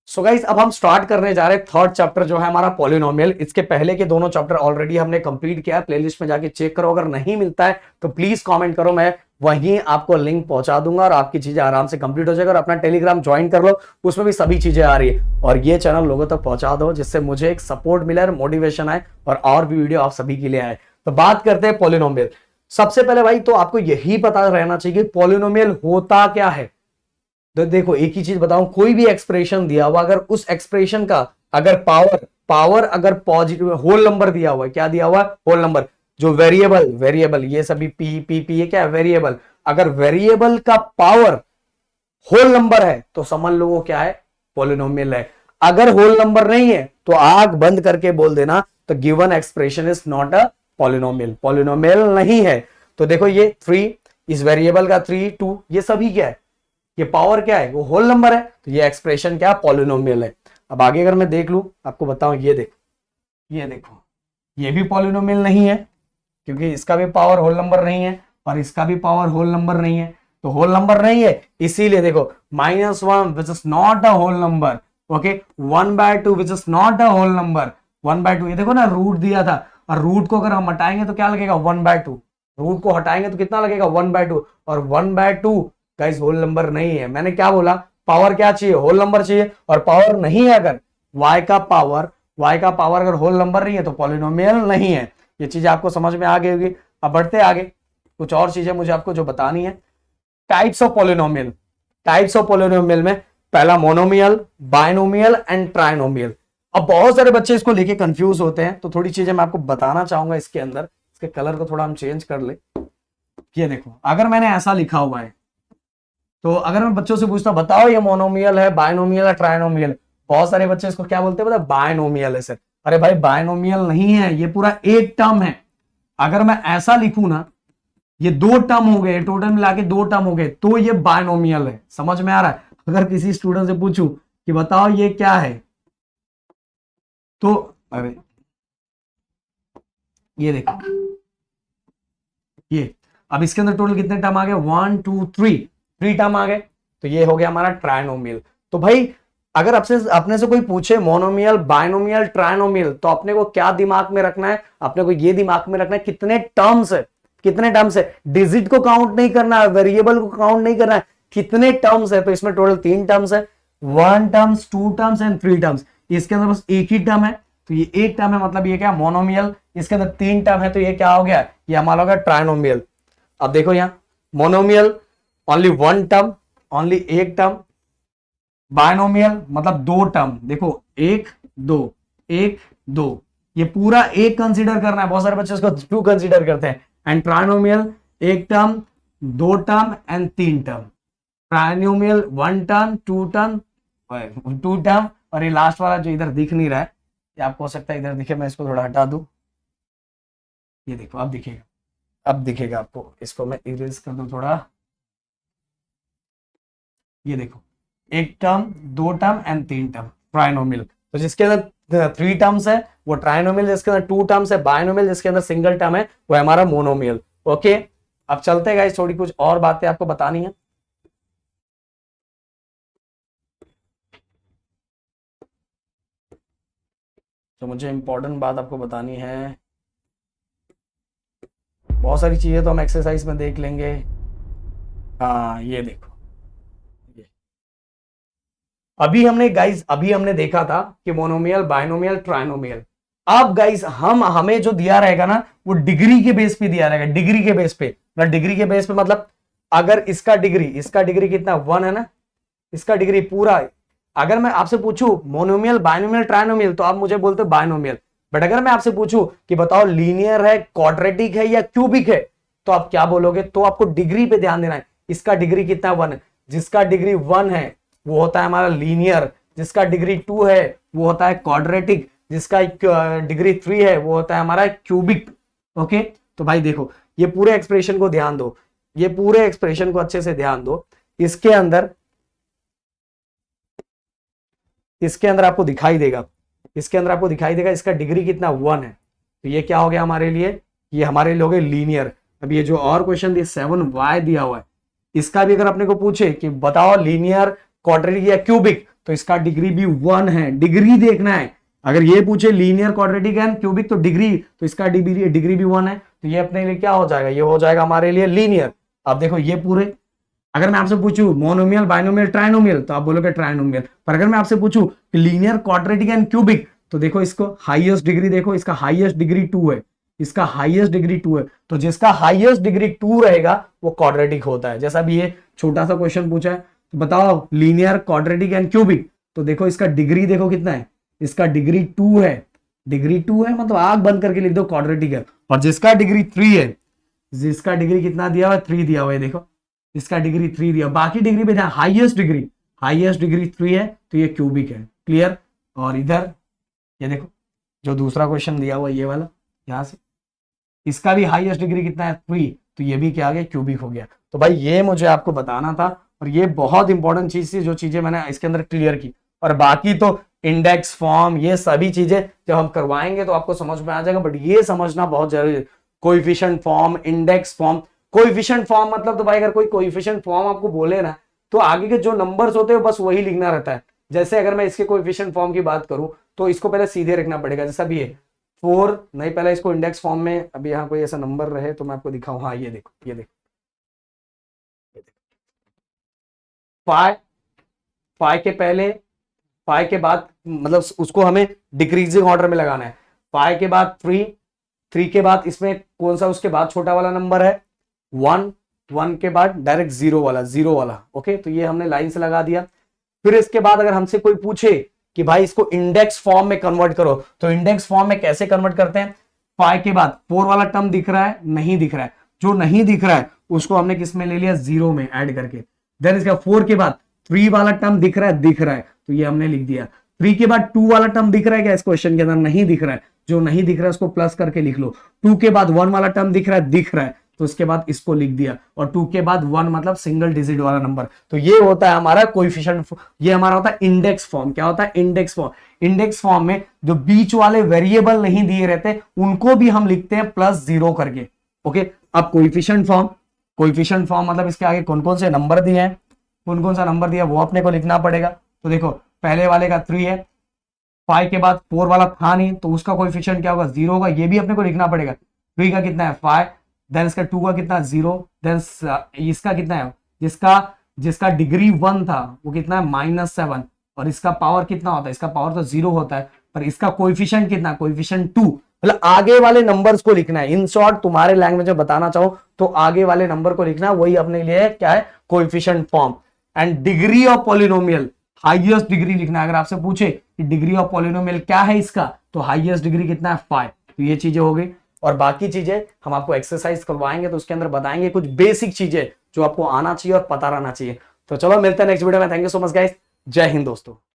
So guys अब हम start करने जा रहे हैं थर्ड चैप्टर जो है हमारा पॉलिनोमियल। इसके पहले के दोनों चैप्टर ऑलरेडी हमने कंप्लीट किया है, प्लेलिस्ट में जाके चेक करो। अगर नहीं मिलता है तो प्लीज कमेंट करो, मैं वहीं आपको लिंक पहुंचा दूंगा और आपकी चीजें आराम से कंप्लीट हो जाएगा। और अपना टेलीग्राम ज्वाइन कर लो, उसमें भी सभी चीजें आ रही है। और ये चैनल लोगों तक पहुंचा दो जिससे मुझे एक सपोर्ट मिले और मोटिवेशन आए और भी वीडियो आप सभी के लिए आए। तो बात करते हैं पॉलिनोमियल। सबसे पहले भाई तो आपको यही पता रहना चाहिए कि पॉलिनोमियल होता क्या है। तो देखो एक ही चीज बताऊं, कोई भी एक्सप्रेशन दिया हुआ, अगर उस एक्सप्रेशन का अगर पावर अगर पॉजिटिव होल नंबर दिया हुआ है, क्या दिया हुआ है? Whole number. जो वेरिएबल ये सभी पी ये क्या है? वेरिएबल। अगर वेरिएबल का पावर होल नंबर है तो समझ लो वो क्या है? पॉलिनोमियल है। अगर होल नंबर नहीं है तो आंख बंद करके बोल देना तो given expression is not a polynomial, polynomial नहीं है। तो देखो ये 3, इस वेरिएबल का 3 2 ये सभी क्या है? ये पावर क्या है? वो होल नंबर है। तो ये एक्सप्रेशन क्या? पॉलिनोमियल है। अब आगे अगर मैं देख लूं, आपको बताऊं, ये देखो ये भी पॉलिनोमियल नहीं है क्योंकि इसका भी पावर होल नंबर नहीं है और इसका भी पावर होल नंबर नहीं है। तो होल नंबर नहीं है, इसीलिए देखो -1 which is not a whole number. Okay, 1/2 which is not a whole number. 1/2 ये देखो ना, रूट दिया था और रूट को अगर हम हटाएंगे तो क्या लगेगा? 1/2। रूट को हटाएंगे तो कितना लगेगा? 1/2। और 1/2 गाइस होल नंबर नहीं है। मैंने क्या बोला? पावर क्या चाहिए? होल नंबर चाहिए। और पावर नहीं है अगर y का पावर अगर होल नंबर नहीं है तो पॉलिनोमियल नहीं है। ये चीज आपको समझ में आ गई होगी। अब बढ़ते आगे, कुछ और चीजें मुझे आपको जो बतानी है। टाइप्स ऑफ पॉलिनोमियल में पहला मोनोमियल, बायनोमियल एंड ट्राइनोमियल। अब बहुत सारे बच्चे इसको लेके कंफ्यूज होते हैं, तो थोड़ी चीजें मैं आपको बताना चाहूंगा इसके अंदर। इसके कलर को थोड़ा हम चेंज कर ले। ये देखो, अगर मैंने ऐसा लिखा हुआ है तो अगर मैं बच्चों से पूछता बताओ ये मोनोमियल है, बायनोमियल है, ट्राइनोमियल, बहुत सारे बच्चे इसको क्या बोलते हैं? पता है? बायनोमियल है सर। अरे भाई बायनोमियल नहीं है, ये पूरा एक टर्म है। अगर मैं ऐसा लिखूं ना, ये 2 टर्म हो गए, टोटल मिला के 2 टर्म हो गए, तो ये बायनोमियल है। समझ में आ रहा है? अगर किसी स्टूडेंट से पूछूं कि बताओ ये क्या है, तो अरे ये देखो, ये अब इसके अंदर टोटल कितने टर्म आ गए? 1 2 3 टर्म आ गए। तो ये हो गया हमारा ट्राइनोमियल। तो भाई अगर अपने से कोई पूछे मोनोमियल, बायनोमियल, ट्राइनोमियल, तो अपने को क्या दिमाग में रखना है? अपने को ये दिमाग में रखना है कितने टर्म्स है, कितने टर्म्स है। डिजिट को काउंट नहीं करना है, वेरिएबल को काउंट नहीं करना है, कितने टर्म्स है। तो इसमें टोटल 3 टर्म्स है, 1 टर्म्स, 2 टर्म्स एंड 3 टर्म्स। इसके अंदर बस एक ही टर्म है, तो ये एक टर्म है, मतलब ये क्या? मोनोमियल। इसके अंदर 3 टर्म है, तो ये क्या हो गया? ये हमारा हो गया ट्राइनोमियल। अब देखो यहां मोनोमियल ओनली 1 टर्म, ओनली एक टर्म। बायनोमियल मतलब 2 टर्म, देखो 1 2 1 2, ये पूरा एक कंसीडर करना है। बहुत सारे बच्चे इसको 2 कंसीडर करते हैं। And trinomial 1 term, 2 term and 3 term. Trinomial 1 term, 2 term, 2 term. और ये लास्ट वाला जो इधर दिख नहीं रहा है, ये आपको हो सकता है इधर दिखे, मैं इसको थोड़ा हटा दूं। ये देखो अब दिखेगा, अब दिखेगा आपको। इसको मैं इरेज कर दूं थोड़ा। ये देखो 1 term, 2 term and 3 term, trinomial. तो जिसके अंदर 3 टर्म्स है वो ट्राइनोमियल, जिसके अंदर 2 टर्म्स है बायनोमियल, जिसके अंदर सिंगल टर्म है वो हमारा मोनोमियल। ओके, अब चलते हैं गाइस, थोड़ी कुछ और बातें आपको बतानी है। तो मुझे इंपॉर्टेंट बात आपको बतानी है। बहुत सारी चीजें तो हम एक्सरसाइज में देख लेंगे। हाँ ये देखो, अभी हमने देखा था कि मोनोमियल, बायनोमियल, ट्राइनोमियल। अब गाइस हमें जो दिया रहेगा ना वो डिग्री के बेस पे दिया रहेगा, डिग्री के बेस पे। डिग्री के बेस पे मतलब अगर इसका डिग्री कितना? 1 है ना, इसका डिग्री पूरा। अगर मैं आपसे पूछूं मोनोमियल, बायनोमियल, ट्राइनोमियल, तो आप मुझे बोलते बायनोमियल। बट अगर मैं आपसे पूछूं कि बताओ लीनियर है, क्वाड्रेटिक है या क्यूबिक है, तो आप क्या बोलोगे? तो आपको डिग्री पे ध्यान देना है। इसका डिग्री कितना? 1 है। जिसका डिग्री 1 है वो होता है हमारा लीनियर, जिसका डिग्री 2 है वो होता है क्वाड्रेटिक, जिसका डिग्री 3 है वो होता है हमारा क्यूबिक। ओके, तो भाई देखो ये पूरे एक्सप्रेशन को ध्यान दो, ये पूरे एक्सप्रेशन को अच्छे से ध्यान दो। इसके अंदर आपको दिखाई देगा, इसका डिग्री कितना? 1 है। तो ये क्या हो गया हमारे लिए? ये हमारे लिए हो गए लीनियर। अब ये जो और क्वेश्चन दिया 7y दिया हुआ है, इसका भी अगर अपने को पूछे कि बताओ लीनियर, क्वाड्रेटिक या क्यूबिक, तो इसका डिग्री भी 1 है। डिग्री देखना है, अगर ये पूछे लीनियर क्वाड्रेटिक एंड क्यूबिक तो डिग्री, तो इसका डिग्री भी 1 है, तो ये अपने लिए क्या हो जाएगा, ये हो जाएगा हमारे लिए लीनियर। अब देखो ये पूरे, अगर मैं आपसे पूछूं मोनोमियल, बाइनोमियल, ट्राइनोमियल, तो आप बोलोगे ट्राइनोमियल। पर अगर मैं आपसे पूछूं लीनियर क्वाड्रेटिक एंड क्यूबिक, तो देखो इसको हाईएस्ट डिग्री देखो, इसका हाईएस्ट डिग्री 2 है, इसका हाईएस्ट डिग्री 2 है, तो जिसका हाईएस्ट डिग्री 2 रहेगा वो क्वाड्रेटिक होता है। जैसा भी ये छोटा सा क्वेश्चन पूछा है, तो बताओ लीनियर क्वाड्रेटिक एंड क्यूबिक, तो देखो इसका डिग्री देखो कितना है, इसका डिग्री 2 है, डिग्री 2 है मतलब आंख बंद करके लिख दो क्वाड्रेटिक है। और जिसका डिग्री 3 है, जिसका डिग्री कितना दिया हुआ है, 3 दिया हुआ है, देखो इसका डिग्री 3 दिया, बाकी डिग्री पे ध्यान, हाईएस्ट डिग्री 3 है, तो ये क्यूबिक है। क्लियर। और इधर ये देखो जो दूसरा क्वेश्चन दिया हुआ ये वाला, यहां से इसका भी हाईएस्ट डिग्री कितना है, 3, तो ये भी क्या आ गया, क्यूबिक हो गया। तो भाई ये मुझे आपको बताना था, और ये बहुत इंपॉर्टेंट चीज थी जो चीजें मैंने इसके अंदर क्लियर की। और बाकी तो इंडेक्स फॉर्म, ये सभी चीजें जब हम करवाएंगे तो आपको समझ में आ जाएगा, बट ये समझना बहुत जरूरी है। Coefficient form, index form, coefficient form मतलब, तो भाई अगर कोई कोएफिशिएंट फॉर्म आपको बोले ना, तो आगे के जो नंबर्स होते हैं बस वही लिखना रहता है। जैसे अगर मैं इसके कोएफिशिएंट फॉर्म की बात करूं, तो इसको पहले सीधे रखना पड़ेगा, जैसा भी है 4 नहीं, पहले इसको इंडेक्स फॉर्म में, अभी यहाँ कोई ऐसा नंबर रहे तो मैं आपको दिखाऊं। हाँ ये देखो, ये देखो फाइव के पहले, 5 के बाद, मतलब उसको हमें डिक्रीजिंग ऑर्डर में लगाना है। 5 के बाद 3 के बाद इसमें कौन सा उसके बाद छोटा वाला नंबर है, 1 के बाद डायरेक्ट 0 वाला। ओके, तो ये हमने लाइन से लगा दिया। फिर इसके बाद अगर हमसे कोई पूछे कि भाई इसको इंडेक्स फॉर्म में कन्वर्ट करो, तो इंडेक्स फॉर्म में कैसे कन्वर्ट करते हैं, 5 के बाद 4 वाला टर्म दिख रहा है, नहीं दिख रहा है, जो नहीं दिख रहा है उसको हमने किस में ले लिया, 0 में ऐड करके। देन इसका 4 के बाद 3 वाला टर्म दिख रहा है, तो ये हमने लिख दिया। 3 के बाद 2 वाला टर्म दिख रहा है क्या, इस क्वेश्चन के अंदर नहीं दिख रहा है, जो नहीं दिख रहा है उसको प्लस करके लिख लो। 2 के बाद 1 वाला टर्म दिख रहा है, तो इसके बाद इसको लिख दिया। और 2 के बाद 1 मतलब सिंगल डिजिट वाला नंबर, तो ये होता है हमारा कोएफिशिएंट, ये हमारा होता है इंडेक्स फॉर्म। क्या होता है, इंडेक्स फॉर्म। इंडेक्स फॉर्म में जो बीच वाले वेरिएबल नहीं दिए रहते उनको भी हम लिखते हैं +0 करके। ओके, अब कोएफिशिएंट फॉर्म मतलब इसके आगे कौन कौन से नंबर दिए हैं, कौन सा नंबर दिया वो अपने को लिखना पड़ेगा। तो देखो पहले वाले का 3 है, 5 के बाद 4 वाला था नहीं, तो उसका कोएफिशिएंट क्या होगा, 0 होगा, ये भी अपने को लिखना पड़ेगा। 3 का कितना है 5, देन इसका 2 का कितना 0, देन इसका कितना है, जिसका डिग्री 1 था वो कितना है -7, और इसका पावर कितना होता है, इसका पावर तो 0 होता है, पर इसका कोएफिशिएंट कितना, कोएफिशिएंट 2। मतलब आगे वाले नंबर्स को लिखना है। इन शॉर्ट तुम्हारे लैंग्वेज में बताना चाहो तो आगे वाले नंबर को लिखना है, वही अपने लिए क्या है, coefficient form. And degree of polynomial, highest degree लिखना है। अगर आपसे पूछे कि डिग्री ऑफ पॉलिनोमियल क्या है इसका, तो हाईएस्ट डिग्री कितना है, 5। तो ये चीजें हो गई, और बाकी चीजें हम आपको एक्सरसाइज करवाएंगे तो उसके अंदर बताएंगे कुछ बेसिक चीजें जो आपको आना चाहिए और पता रहना चाहिए। तो चलो मिलते हैं नेक्स्ट वीडियो में। Thank you so much guys, जय हिंद दोस्तों।